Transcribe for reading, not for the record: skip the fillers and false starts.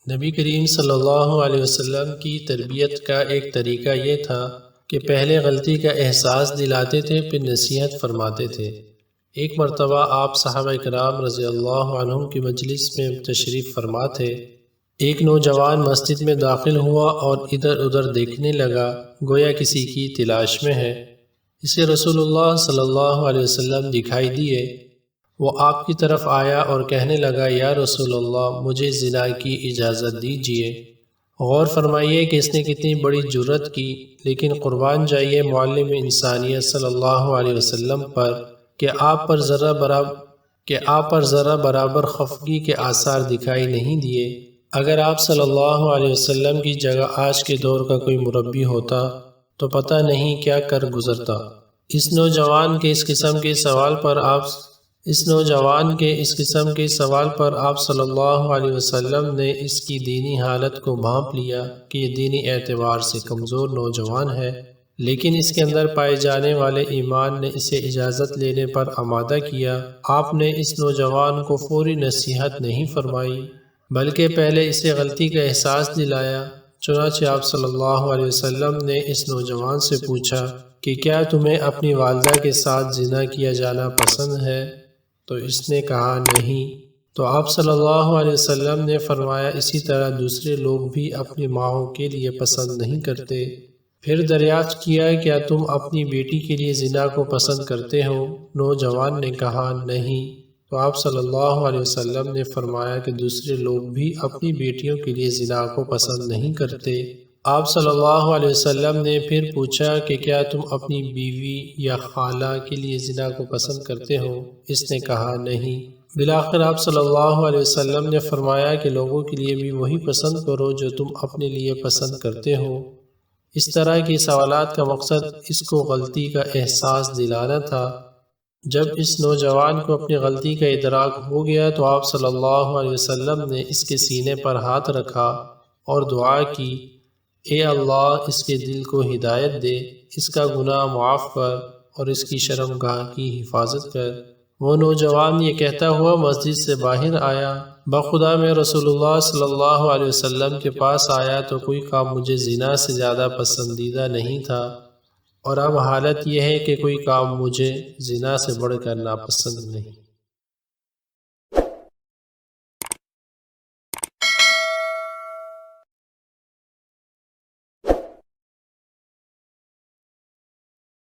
نبی کریم صلی اللہ علیہ وسلم کی تربیت کا ایک طریقہ یہ تھا کہ پہلے غلطی کا احساس دلاتے تھے، پھر نصیحت فرماتے تھے۔ ایک مرتبہ آپ صحابہ کرام رضی اللہ عنہم کی مجلس میں تشریف فرما تھے۔ ایک نوجوان مسجد میں داخل ہوا اور ادھر ادھر دیکھنے لگا، گویا کسی کی تلاش میں ہے۔ اسے رسول اللہ صلی اللہ علیہ وسلم دکھائی دیے۔ وہ آپ کی طرف آیا اور کہنے لگا، یا رسول اللہ، مجھے زنا کی اجازت دیجیے۔ غور فرمائیے کہ اس نے کتنی بڑی جرأت کی، لیکن قربان جائیے معلم انسانیت صلی اللہ علیہ وسلم پر کہ آپ پر ذرہ برابر خفگی کے آثار دکھائی نہیں دیے۔ اگر آپ صلی اللہ علیہ وسلم کی جگہ آج کے دور کا کوئی مربی ہوتا تو پتہ نہیں کیا کر گزرتا۔ اس نوجوان کے اس قسم کے سوال پر آپ صلی اللہ علیہ وسلم نے اس کی دینی حالت کو بھانپ لیا کہ یہ دینی اعتبار سے کمزور نوجوان ہے، لیکن اس کے اندر پائے جانے والے ایمان نے اسے اجازت لینے پر آمادہ کیا۔ آپ نے اس نوجوان کو فوری نصیحت نہیں فرمائی، بلکہ پہلے اسے غلطی کا احساس دلایا۔ چنانچہ آپ صلی اللہ علیہ وسلم نے اس نوجوان سے پوچھا کہ کیا تمہیں اپنی والدہ کے ساتھ زنا کیا جانا پسند ہے؟ تو اس نے کہا نہیں۔ تو آپ صلی اللہ علیہ وسلم نے فرمایا، اسی طرح دوسرے لوگ بھی اپنی ماؤں کے لیے پسند نہیں کرتے۔ پھر دریافت کیا، کیا تم اپنی بیٹی کے لیے زنا کو پسند کرتے ہو؟ نوجوان نے کہا نہیں۔ تو آپ صلی اللہ علیہ وسلم نے فرمایا کہ دوسرے لوگ بھی اپنی بیٹیوں کے لیے زنا کو پسند نہیں کرتے۔ آپ صلی اللہ علیہ وسلم نے پھر پوچھا کہ کیا تم اپنی بیوی یا خالہ کے لیے زنا کو پسند کرتے ہو؟ اس نے کہا نہیں۔ بالآخر آپ صلی اللہ علیہ وسلم نے فرمایا کہ لوگوں کے لیے بھی وہی پسند کرو جو تم اپنے لیے پسند کرتے ہو۔ اس طرح کے سوالات کا مقصد اس کو غلطی کا احساس دلانا تھا۔ جب اس نوجوان کو اپنی غلطی کا ادراک ہو گیا تو آپ صلی اللہ علیہ وسلم نے اس کے سینے پر ہاتھ رکھا اور دعا کی، اے اللہ، اس کے دل کو ہدایت دے، اس کا گناہ معاف کر اور اس کی شرمگاہ کی حفاظت کر۔ وہ نوجوان یہ کہتا ہوا مسجد سے باہر آیا، بخدا میں رسول اللہ صلی اللہ علیہ وسلم کے پاس آیا تو کوئی کام مجھے زنا سے زیادہ پسندیدہ نہیں تھا، اور اب حالت یہ ہے کہ کوئی کام مجھے زنا سے بڑھ کر ناپسند نہیں۔